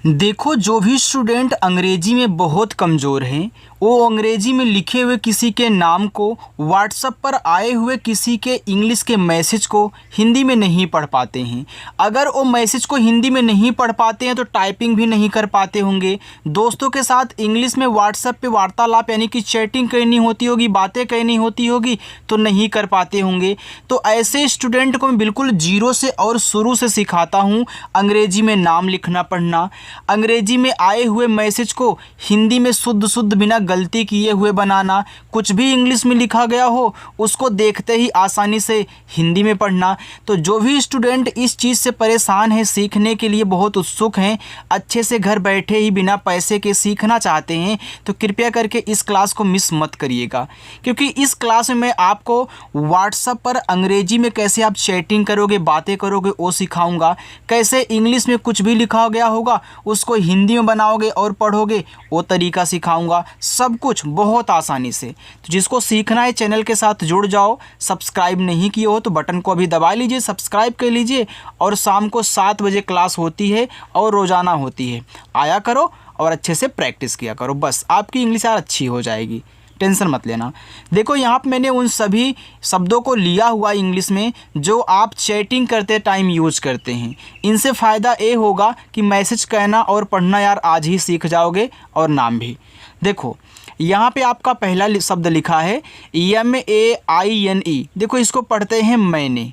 देखो, जो भी स्टूडेंट अंग्रेजी में बहुत कमज़ोर हैं वो अंग्रेजी में लिखे हुए किसी के नाम को, व्हाट्सएप पर आए हुए किसी के इंग्लिश के मैसेज को हिंदी में नहीं पढ़ पाते हैं। अगर वो मैसेज को हिंदी में नहीं पढ़ पाते हैं तो टाइपिंग भी नहीं कर पाते होंगे। दोस्तों के साथ इंग्लिश में व्हाट्सएप पे वार्तालाप यानी कि चैटिंग करनी होती होगी, बातें करनी होती होगी तो नहीं कर पाते होंगे। तो ऐसे स्टूडेंट को मैं बिल्कुल जीरो से और शुरू से सिखाता हूँ अंग्रेजी में नाम लिखना पढ़ना, अंग्रेजी में आए हुए मैसेज को हिंदी में शुद्ध शुद्ध बिना गलती किए हुए बनाना, कुछ भी इंग्लिश में लिखा गया हो उसको देखते ही आसानी से हिंदी में पढ़ना। तो जो भी स्टूडेंट इस चीज़ से परेशान है, सीखने के लिए बहुत उत्सुक हैं, अच्छे से घर बैठे ही बिना पैसे के सीखना चाहते हैं, तो कृपया करके इस क्लास को मिस मत करिएगा, क्योंकि इस क्लास में मैं आपको व्हाट्सएप पर अंग्रेजी में कैसे आप चैटिंग करोगे, बातें करोगे वो सिखाऊंगा। कैसे इंग्लिश में कुछ भी लिखा गया होगा उसको हिंदी में बनाओगे और पढ़ोगे वो तरीका सिखाऊंगा, सब कुछ बहुत आसानी से। तो जिसको सीखना है चैनल के साथ जुड़ जाओ। सब्सक्राइब नहीं किए हो तो बटन को अभी दबा लीजिए, सब्सक्राइब कर लीजिए। और शाम को 7 बजे क्लास होती है और रोज़ाना होती है, आया करो और अच्छे से प्रैक्टिस किया करो, बस आपकी इंग्लिश यार अच्छी हो जाएगी, टेंशन मत लेना। देखो, यहाँ पर मैंने उन सभी शब्दों को लिया हुआ इंग्लिश में जो आप चैटिंग करते टाइम यूज करते हैं। इनसे फ़ायदा ये होगा कि मैसेज कहना और पढ़ना यार आज ही सीख जाओगे, और नाम भी। देखो, यहाँ पे आपका पहला शब्द लिखा है MAINE। देखो, इसको पढ़ते हैं मैंने,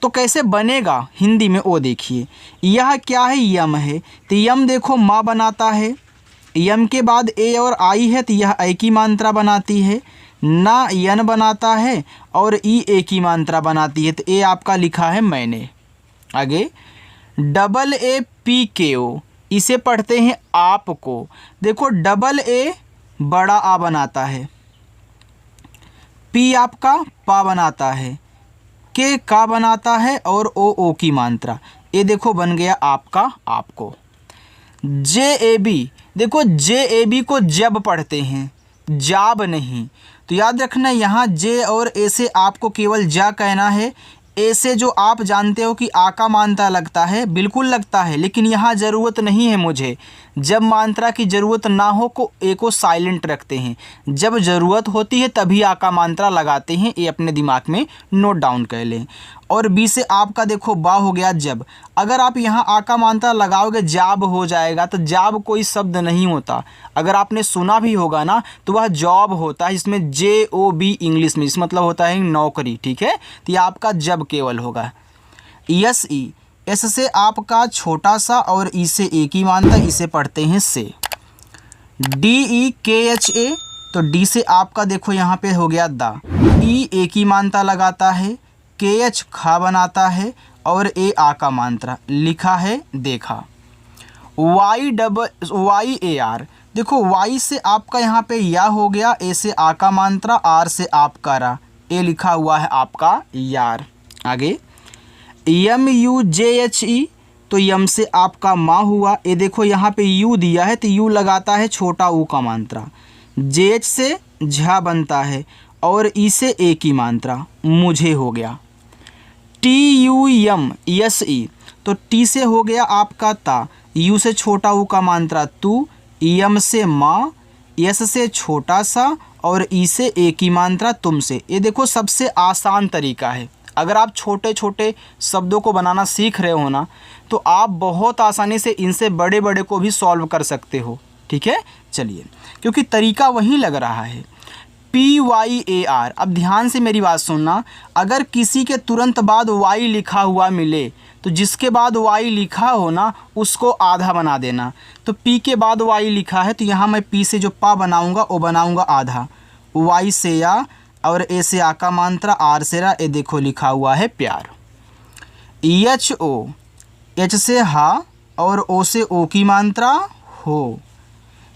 तो कैसे बनेगा हिंदी में वो देखिए। यह क्या है? यम है, तो यम देखो माँ बनाता है, यम के बाद ए और आई है तो यह ए की मात्रा बनाती है, ना यन बनाता है और ई ए की मात्रा बनाती है, तो ए आपका लिखा है मैंने। आगे AAPKO, इसे पढ़ते हैं आपको। देखो, A बड़ा आ बनाता है, पी आपका पा बनाता है, के का बनाता है और ओ की मात्रा, ये देखो बन गया आपका आपको। JAB, देखो JAB को जब पढ़ते हैं, जाब नहीं। तो याद रखना यहाँ जे और ए से आपको केवल जा कहना है। ए से जो आप जानते हो कि आ का मात्रा लगता है, बिल्कुल लगता है, लेकिन यहाँ ज़रूरत नहीं है मुझे। जब मात्रा की ज़रूरत ना हो को ए को साइलेंट रखते हैं, जब ज़रूरत होती है तभी आ का मात्रा लगाते हैं, ये अपने दिमाग में नोट डाउन कर लें। और बी से आपका देखो बा हो गया जब। अगर आप यहाँ आ का मात्रा लगाओगे जाब हो जाएगा, तो जाब कोई शब्द नहीं होता। अगर आपने सुना भी होगा ना तो वह जॉब होता है, इसमें JOB इंग्लिश में, इस मतलब होता है नौकरी, ठीक है। तो ये आपका जब केवल होगा। SE, एस से आपका छोटा सा और ई से ए की मात्रा, इसे पढ़ते हैं से। DEKHA, तो डी से आपका देखो यहाँ पे हो गया दा, ई ए की मात्रा लगाता है, KH खा बनाता है और ए आ का मात्रा लिखा है देखा। YAR, देखो वाई से आपका यहाँ पे या हो गया, ए से आ का मात्रा, आर से आपका रा, ए लिखा हुआ है आपका यार। आगे MUJHE, तो यम से आपका माँ हुआ, ये देखो यहाँ पे यू दिया है तो यू लगाता है छोटा ऊ का मात्रा। JH से झा बनता है और ई से ए की मात्रा, मुझे हो गया। TUMSE, तो टी से हो गया आपका ता, यू से छोटा ऊ का मात्रा तू, यम से माँ, यस से छोटा सा और ई से ए की मात्रा तुमसे। ये देखो सबसे आसान तरीका है। अगर आप छोटे छोटे शब्दों को बनाना सीख रहे हो ना तो आप बहुत आसानी से इनसे बड़े बड़े को भी सॉल्व कर सकते हो, ठीक है। चलिए, क्योंकि तरीका वही लग रहा है। PYAR, अब ध्यान से मेरी बात सुनना। अगर किसी के तुरंत बाद वाई लिखा हुआ मिले तो जिसके बाद वाई लिखा हो ना उसको आधा बना देना। तो पी के बाद वाई लिखा है तो यहाँ मैं पी से जो पा बनाऊँगा वो बनाऊँगा आधा, वाई से या और ए से आ का मात्रा, आर से रा, ए देखो लिखा हुआ है प्यार। HO, एच से हा और ओ से ओ की मात्रा हो।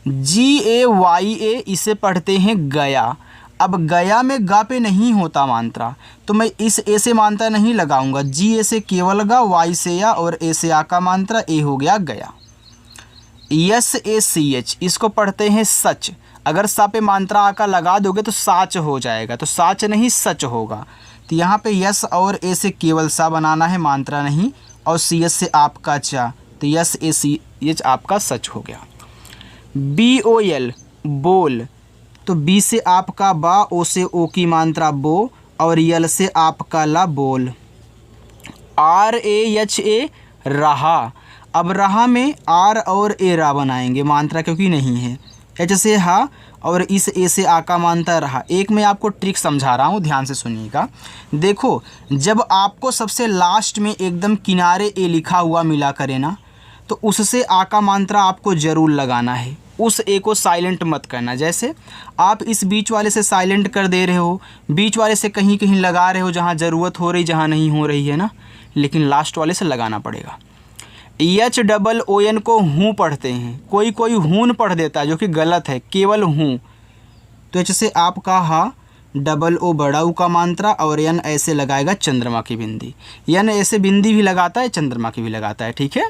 GAYA, इसे पढ़ते हैं गया। अब गया में गा पे नहीं होता मात्रा तो मैं इस ए से मात्रा नहीं लगाऊंगा, GA से केवल गा, वाई से या और ए से आ का मात्रा, ए हो गया गया। SACH, इसको पढ़ते हैं सच। अगर सा पे मात्रा आका लगा दोगे तो साच हो जाएगा, तो साच नहीं सच होगा। तो यहाँ पे यस और ए से केवल सा बनाना है, मात्रा नहीं, और CS से आपका चा, तो तो SACH आपका सच हो गया। BOL बोल, तो बी से आपका बा, ओ से ओ की मात्रा बो, और यल से आपका ला बोल। RAHA रहा, अब रहा में आर और ए रा बनाएंगे मात्रा क्योंकि नहीं है। एच से हा और इस ए से आ का मात्रा रहा। एक मैं आपको ट्रिक समझा रहा हूँ, ध्यान से सुनिएगा। देखो, जब आपको सबसे लास्ट में एकदम किनारे ए लिखा हुआ मिला करे ना, तो उससे आ का मात्रा आपको ज़रूर लगाना है। उस ए को साइलेंट मत करना। जैसे आप इस बीच वाले से साइलेंट कर दे रहे हो, बीच वाले से कहीं कहीं लगा रहे हो जहाँ ज़रूरत हो रही, जहाँ नहीं हो रही है ना, लेकिन लास्ट वाले से लगाना पड़ेगा। HOON को हूँ पढ़ते हैं, कोई कोई हून पढ़ देता है जो कि गलत है, केवल हूँ। तो एच से आपका हा, O बड़ा ऊ का मात्रा, और एन ऐसे लगाएगा चंद्रमा की बिंदी। एन ऐसे बिंदी भी लगाता है, चंद्रमा की भी लगाता है, ठीक है।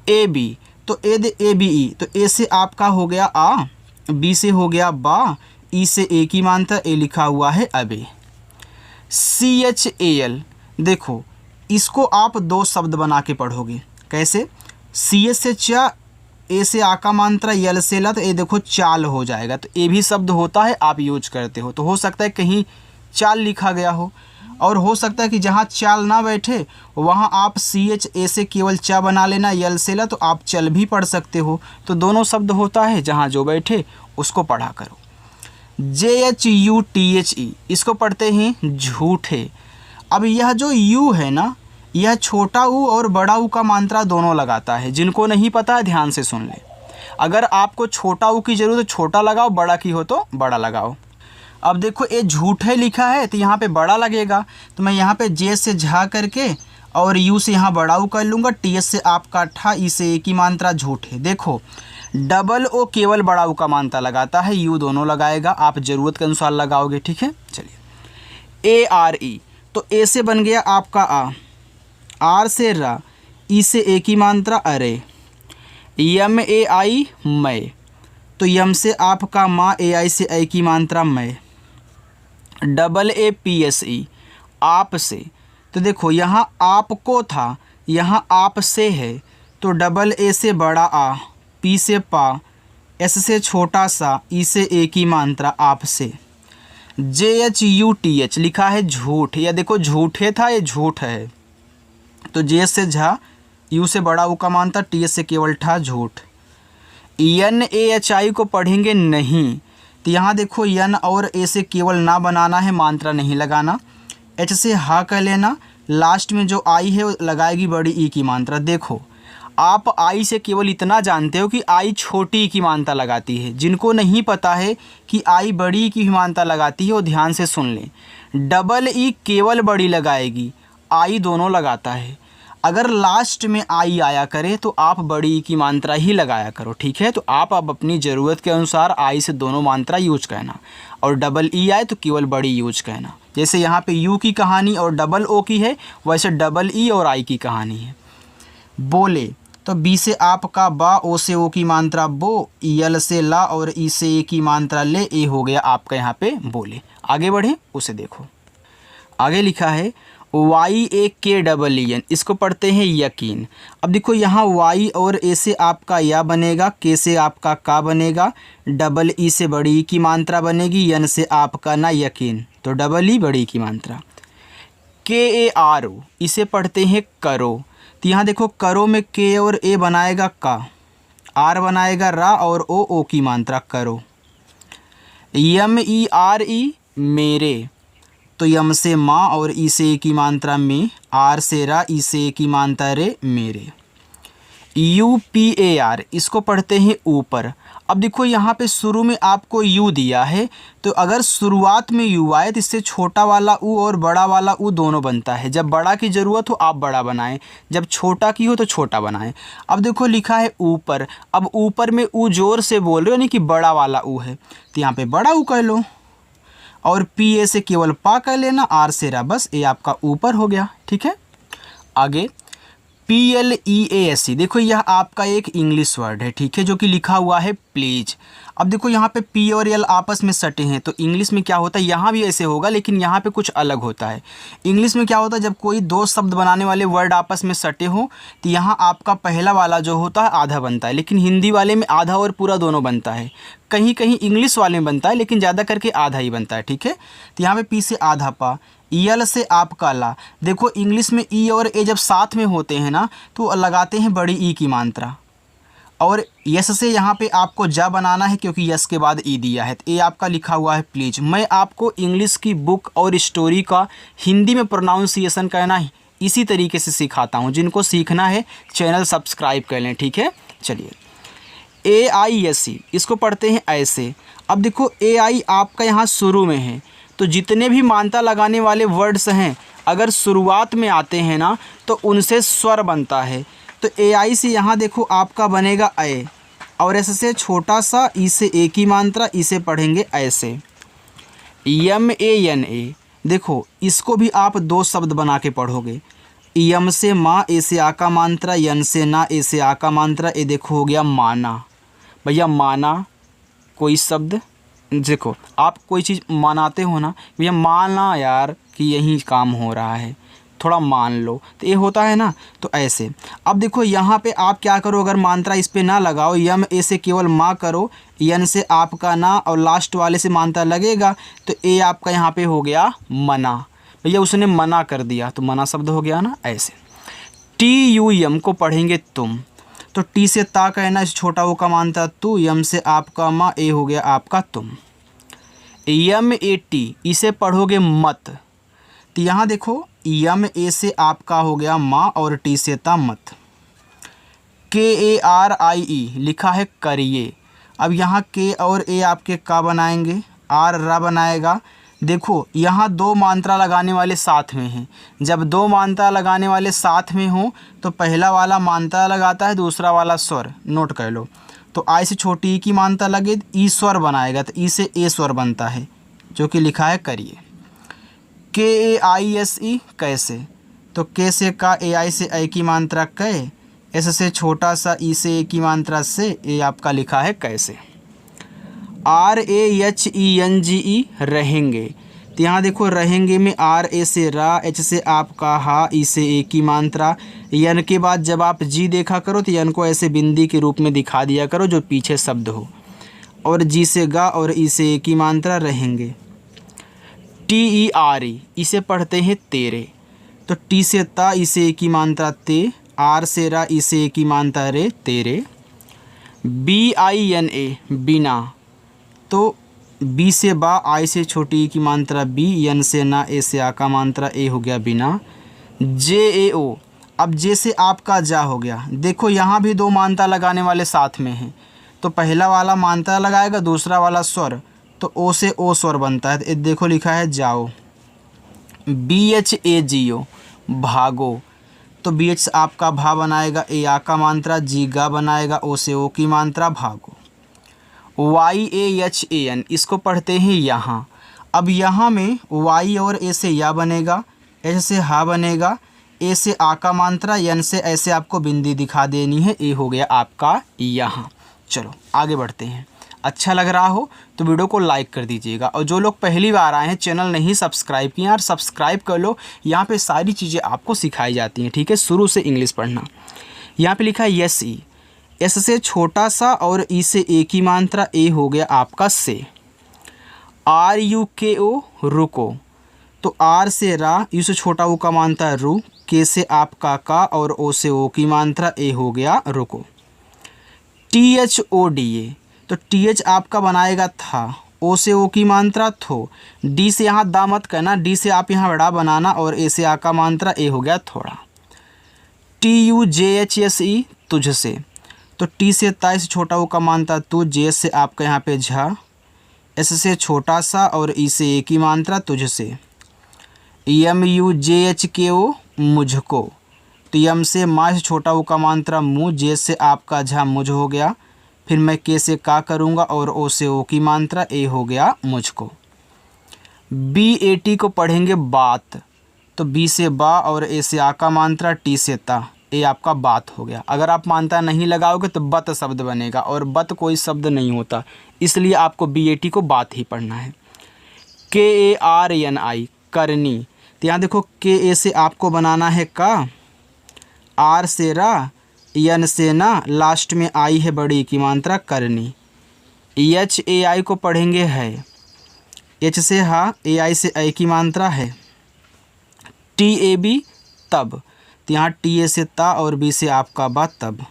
AB, तो ABE, तो ए से आपका हो गया आ, बी से हो गया बा, ई से ए की मात्रा, ए लिखा हुआ है अबे। CHAL, देखो इसको आप दो शब्द बना के पढ़ोगे। कैसे? CH से चा, ए से आ का मात्रा, यल से ला, तो ए देखो चाल हो जाएगा। तो ए भी शब्द होता है, आप यूज करते हो, तो हो सकता है कहीं चाल लिखा गया हो, और हो सकता है कि जहाँ चाल ना बैठे वहाँ आप CH ए से केवल चा बना लेना, यल से ला, तो आप चल भी पढ़ सकते हो। तो दोनों शब्द होता है, जहाँ जो बैठे उसको पढ़ा करो। JHUTHE, इसको पढ़ते हैं झूठे। अब यह जो यू है ना, यह छोटा ऊ और बड़ा ऊ का मात्रा दोनों लगाता है। जिनको नहीं पता है ध्यान से सुन ले। अगर आपको छोटा ऊ की ज़रूरत है छोटा लगाओ, बड़ा की हो तो बड़ा लगाओ। अब देखो ये झूठे लिखा है तो यहाँ पे बड़ा लगेगा, तो मैं यहाँ पे जे से झा करके और यू से यहाँ बड़ा ऊ कर लूँगा, TH से आपका ठा, ई से ए की मात्रा झूठे। देखो O केवल बड़ा ऊ का मात्रा लगाता है, यू दोनों लगाएगा, आप ज़रूरत के अनुसार लगाओगे, ठीक है। चलिए ARE, तो ए से बन गया आपका आ, आर से रा, ई से ए की मात्रा अरे। MAI मैं, तो यम से आपका माँ, AI से ए की मात्रा मैं। AAPSE आप से, तो देखो यहाँ आपको था, यहाँ आप से है, तो AA से बड़ा आ, P से पा, S से छोटा सा, ई से ए की मात्रा आप से। JHUTH लिखा है झूठ, या देखो झूठे था, ये झूठ है, तो जे से झा, यू से बड़ा ऊ का मात्रा, TH से केवल ठा, झूठ। NAHI को पढ़ेंगे नहीं, तो यहाँ देखो यन और ए से केवल ना बनाना है, मात्रा नहीं लगाना। H से हा कर लेना, लास्ट में जो आई है लगाएगी बड़ी ई की मात्रा। देखो आप आई से केवल इतना जानते हो कि आई छोटी की मात्रा लगाती है। जिनको नहीं पता है कि आई बड़ी की मात्रा लगाती है वो ध्यान से सुन लें। EE केवल बड़ी लगाएगी, आई दोनों लगाता है। अगर लास्ट में आई आया करे तो आप बड़ी की मात्रा ही लगाया करो, ठीक है। तो आप अब अपनी ज़रूरत के अनुसार आई से दोनों मात्रा यूज करना, और EE आए तो केवल बड़ी यूज करना। जैसे यहाँ पे यू की कहानी और O की है, वैसे EE और आई की कहानी है। बोले, तो बी से आपका बा, ओ से ओ की मात्रा बो, यल से ला और ई से ए की मात्रा ले, ए हो गया आपका यहाँ पे बोले। आगे बढ़े उसे देखो, आगे लिखा है YAKEEN, इसको पढ़ते हैं यकीन। अब देखो यहाँ Y और ए से आपका या बनेगा, के से आपका का बनेगा, EE से बड़ी की मात्रा बनेगी, यन से आपका ना यकीन, तो EE बड़ी की मात्रा। KARO, इसे पढ़ते हैं करो। तो यहाँ देखो करो में के और ए बनाएगा का, आर बनाएगा रा, और ओ की मात्रा करो। MERE मेरे, तो यम से माँ और ई से ए की मात्रा में, आर से रा, ई से ए की मात्रा रे, मेरे। UPAR, इसको पढ़ते हैं ऊपर। अब देखो यहाँ पे शुरू में आपको यू दिया है, तो अगर शुरुआत में यू आए तो इससे छोटा वाला ऊ और बड़ा वाला ऊ दोनों बनता है। जब बड़ा की ज़रूरत हो आप बड़ा बनाएं, जब छोटा की हो तो छोटा बनाएं। अब देखो लिखा है ऊपर, अब ऊपर में ऊ जोर से बोल रहे हो, यानी कि बड़ा वाला ऊ है, तो यहाँ पे बड़ा ऊ कह लो, और PA से केवल पा कर लेना, आर से रा, बस ए आपका ऊपर हो गया, ठीक है। आगे PLEASE, देखो यह आपका एक इंग्लिश वर्ड है, ठीक है, जो कि लिखा हुआ है प्लीज। अब देखो यहाँ पे P और L आपस में सटे हैं, तो इंग्लिश में क्या होता है, यहाँ भी ऐसे होगा लेकिन यहाँ पे कुछ अलग होता है। इंग्लिश में क्या होता है, जब कोई दो शब्द बनाने वाले वर्ड आपस में सटे हो तो यहाँ आपका पहला वाला जो होता है आधा बनता है, लेकिन हिंदी वाले में आधा और पूरा दोनों बनता है। कहीं कहीं इंग्लिश वाले में बनता है लेकिन ज़्यादा करके आधा ही बनता है, ठीक है। तो यहाँ पे P से आधा पा, यल से आपका ला। देखो इंग्लिश में ई और ए जब साथ में होते हैं ना तो लगाते हैं बड़ी ई की मात्रा, और यस से यहाँ पे आपको जा बनाना है क्योंकि यस के बाद ई दिया है। तो ये आपका लिखा हुआ है प्लीज। मैं आपको इंग्लिश की बुक और स्टोरी का हिंदी में प्रोनाउंसिएशन करना इसी तरीके से सिखाता हूँ। जिनको सीखना है चैनल सब्सक्राइब कर लें, ठीक है। चलिए AISE इसको पढ़ते हैं ऐसे। अब देखो AI आपका यहाँ शुरू में है, तो जितने भी मान्यता लगाने वाले वर्ड्स हैं अगर शुरुआत में आते हैं ना तो उनसे स्वर बनता है। तो AI से यहाँ देखो आपका बनेगा ए, और ऐसे से छोटा सा ई से ए की मात्रा, इसे पढ़ेंगे ऐसे। MANA, देखो इसको भी आप दो शब्द बना के पढ़ोगे। यम से माँ, ए से आ का मात्रा, यन से ना, ए से आ का मात्रा। ए देखो हो गया माना। भैया माना कोई शब्द, देखो आप कोई चीज़ मानाते हो ना, भैया माना यार कि यही काम हो रहा है, थोड़ा मान लो, तो ये होता है ना। तो ऐसे अब देखो यहाँ पे आप क्या करो, अगर मात्रा इस पे ना लगाओ, यम ए से केवल माँ करो, यन से आपका ना, और लास्ट वाले से मात्रा लगेगा, तो ए आपका यहाँ पे हो गया मना। भैया उसने मना कर दिया तो मना शब्द हो गया ना। ऐसे TUM को पढ़ेंगे तुम, तो टी से ता कहना, इस छोटा वो का मानता तू, यम से आपका माँ, ए हो गया आपका तुम। MAT इसे पढ़ोगे मत, तो यहाँ देखो यम ए से आपका हो गया माँ और टी से ता मत। KARIE लिखा है करिए। अब यहाँ के और ए आपके का बनाएंगे, आर रा बनाएगा। देखो यहाँ दो मात्रा लगाने वाले साथ में हैं, जब दो मात्रा लगाने वाले साथ में हो तो पहला वाला मात्रा लगाता है, दूसरा वाला स्वर, नोट कर लो। तो आई से छोटी ई की मात्रा लगे ई स्वर बनाएगा, तो ई से ए स्वर बनता है, जो कि लिखा है करिए। KAISE कैसे, तो के से का, AI से ए की मात्रा कै, एस से छोटा सा ई से ए की मात्रा से, ए आपका लिखा है कैसे। RAHENGE रहेंगे, तो यहाँ देखो रहेंगे में आर ए से रा, एच से आपका हा, ई से ए की मात्रा। यन के बाद जब आप जी देखा करो तो यन को ऐसे बिंदी के रूप में दिखा दिया करो जो पीछे शब्द हो, और जी से गा और ई से ए की मात्रा रहेंगे। TERE इसे पढ़ते हैं तेरे, तो टी से ता, ई से ए की मात्रा ते, आर से रा, ई से ए की मात्रा रे, तेरे। BINA बिना, तो बी से बा, आई से छोटी की मात्रा बी, यन से ना, ए से आ का मात्रा ए हो गया बिना। JAO, अब जे से आपका जा हो गया। देखो यहाँ भी दो मात्रा लगाने वाले साथ में हैं, तो पहला वाला मात्रा लगाएगा, दूसरा वाला स्वर, तो ओ से ओ स्वर बनता है। तो देखो लिखा है जाओ। BHAGO भागो, तो BH आपका भा बनाएगा, ए आ का मात्रा, जी गा बनाएगा, ओ से ओ की मात्रा भागो। YAHAN इसको पढ़ते हैं यहाँ। अब यहाँ में वाई और ए से या बनेगा, एच से हा बनेगा, ए से आ का मात्रा, यन से ऐसे आपको बिंदी दिखा देनी है, ए हो गया आपका यहाँ। चलो आगे बढ़ते हैं। अच्छा लग रहा हो तो वीडियो को लाइक कर दीजिएगा, और जो लोग पहली बार आए हैं चैनल नहीं सब्सक्राइब किए यार सब्सक्राइब कर लो। यहाँ पे सारी चीज़ें आपको सिखाई जाती हैं, ठीक है, शुरू से इंग्लिश पढ़ना। यहाँ पे लिखा है यस ई, एस से छोटा सा और ई से ए की मात्रा, ए हो गया आपका से। RUKO रुको, तो आर से रा, यू से छोटा ओ का मात्रा रू, के से आपका का और ओ से ओ की मात्रा, ए हो गया रुको। THODA, तो TH आपका बनाएगा था, ओ से ओ की मात्रा थो, डी से यहाँ दा मत करना, डी से आप यहाँ बड़ा बनाना, और ए से आ का मात्रा, ए हो गया थोड़ा। TUJHSE तुझसे, तो टी से ता से छोटा ओ का मात्रा तू, जे से आपका यहाँ पे झा, एस से छोटा सा और ई से ए की मात्रा तुझसे। MUJHKO मुझको, तो यम से माँ से छोटा ओ का मात्रा मुँह, जे से आपका झा मुझ हो गया, फिर मैं के से का करूँगा और ओ से ओ की मात्रा, ए हो गया मुझको। BAT को पढ़ेंगे बात, तो बी से बा और ए से आ का मात्रा, टी से ता, ये आपका बात हो गया। अगर आप मात्रा नहीं लगाओगे तो बत शब्द बनेगा, और बत कोई शब्द नहीं होता, इसलिए आपको BAT को बात ही पढ़ना है। KARNI करनी, तो यहाँ देखो KA से आपको बनाना है का, R से रा, N से ना, लास्ट में I है बड़ी की मात्रा करनी। HAI को पढ़ेंगे है, H से हा, AI से ऐ की मात्रा है। TAB तब, तो यहाँ TA से ता और B से आपका बा तब।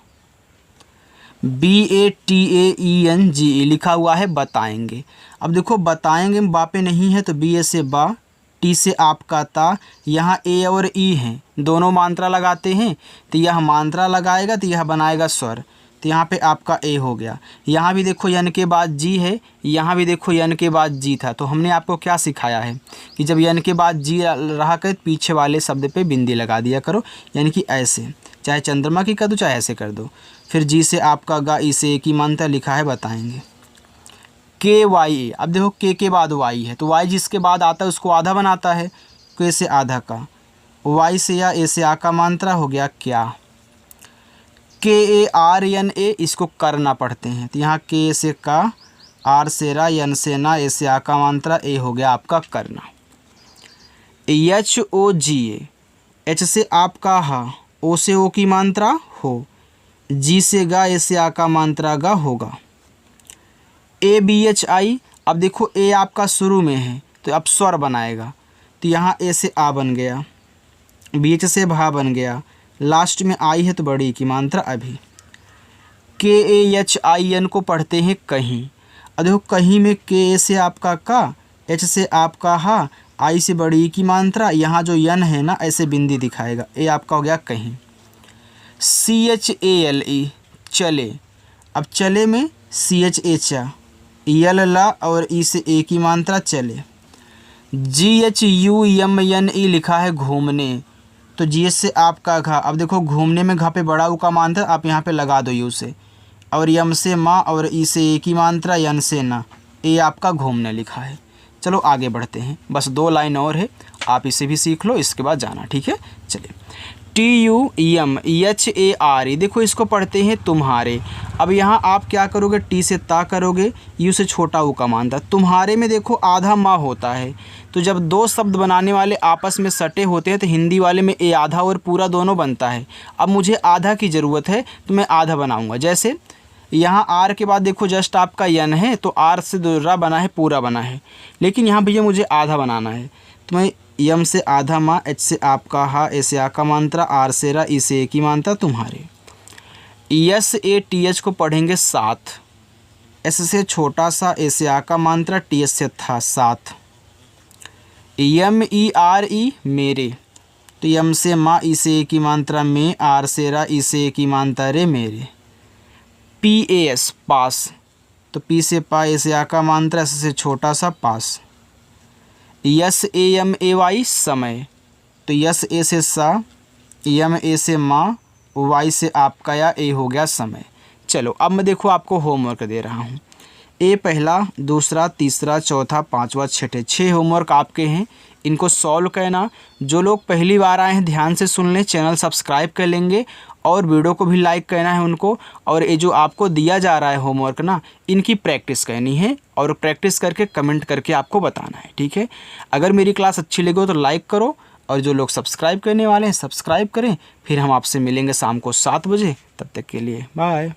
BATAENGE लिखा हुआ है बताएंगे। अब देखो बताएंगे में बा पे नहीं है तो BA से बा, T से आपका ता, यहाँ A और E हैं, दोनों मात्रा लगाते हैं, तो यह मात्रा लगाएगा तो यह बनाएगा स्वर, तो यहाँ पे आपका A हो गया। यहाँ भी देखो यन के बाद जी है, यहाँ भी देखो यन के बाद जी था, तो हमने आपको क्या सिखाया है कि जब यन के बाद जी रहा करे पीछे वाले शब्द पे बिंदी लगा दिया करो, यानी कि ऐसे, चाहे चंद्रमा की कर दो चाहे ऐसे कर दो। फिर जी से आपका गा, ई से की मात्रा लिखा है बताएंगे। KYA, अब देखो के बाद वाई है, तो वाई जिसके बाद आता है उसको आधा बनाता है, के से आधा का, वाई से या ए से आ का मात्रा हो गया क्या। KARNA इसको करना पढ़ते हैं, तो यहाँ के से का, आर से रा, एन से ना, ए से आ का मात्रा, ए हो गया आपका करना। HOGA, H से आपका हा, ओ से ओ की मात्रा हो, जी से गा, ए से आ का मात्रा गा होगा। ABHI, अब देखो ए आपका शुरू में है तो अब स्वर बनाएगा, तो यहाँ ए से आ बन गया, BH से भा बन गया, लास्ट में आई है तो बड़ी की मात्रा अभी। KAHIN को पढ़ते हैं कहीं, अब देखो कहीं में के से आपका का, H से आपका हा, आई से बड़ी की मात्रा, यहाँ जो यन है ना ऐसे बिंदी दिखाएगा, ए आपका हो गया कहीं। CHALE चले, अब चले में CHA चा, यल ला और ई से ए की मात्रा चले। GHUMNE लिखा है घूमने, तो GH से आपका घा, अब देखो घूमने में घा पे बड़ा ऊ का मात्रा आप यहाँ पे लगा दो यू से, और यम से माँ और ई से ए की मात्रा, यन से ना, ए आपका घूमने लिखा है। चलो आगे बढ़ते हैं, बस 2 लाइन और है, आप इसे भी सीख लो, इसके बाद जाना, ठीक है। चलिए TUMHARE, देखो इसको पढ़ते हैं तुम्हारे। अब यहाँ आप क्या करोगे, टी से ता करोगे, यू से छोटा ऊ का मात्रा, तुम्हारे में देखो आधा माँ होता है, तो जब 2 शब्द बनाने वाले आपस में सटे होते हैं तो हिंदी वाले में ए आधा और पूरा दोनों बनता है। अब मुझे आधा की ज़रूरत है तो मैं आधा बनाऊँगा, जैसे यहाँ आर के बाद देखो जस्ट आपका यन है, तो आर से दूसरा बना है, पूरा बना है, लेकिन यहाँ भैया मुझे आधा बनाना है, तो मैं यम से आधा माँ, एच से आपका हा, ए से आ का मात्रा, आर से रा, ई से ए की मात्रा तुम्हारे। SATH को पढ़ेंगे साथ, एस से छोटा सा, ए से आ का मात्रा, TH से था साथ। MERE मेरे, तो यम से माँ, ई से ए की मात्रा में, आर से रा, ई से ए की मात्रा रे मेरे। PAS पास, तो पी से पा, ए से आ का मात्रा, एस से छोटा सा पास। SAMAY समय, तो यस ए से सा, यम ए से माँ, वाई से आपका या, ए हो गया समय। चलो अब मैं देखो आपको होमवर्क दे रहा हूँ, ए पहला, दूसरा, तीसरा, चौथा, पांचवा, छठे, 6 होमवर्क आपके हैं, इनको सॉल्व करना। जो लोग पहली बार आए हैं ध्यान से सुन लें, चैनल सब्सक्राइब कर लेंगे और वीडियो को भी लाइक करना है उनको। और ये जो आपको दिया जा रहा है होमवर्क ना, इनकी प्रैक्टिस करनी है और प्रैक्टिस करके कमेंट करके आपको बताना है, ठीक है। अगर मेरी क्लास अच्छी लगे तो लाइक करो, और जो लोग सब्सक्राइब करने वाले हैं सब्सक्राइब करें। फिर हम आपसे मिलेंगे शाम को 7 बजे, तब तक के लिए बाय।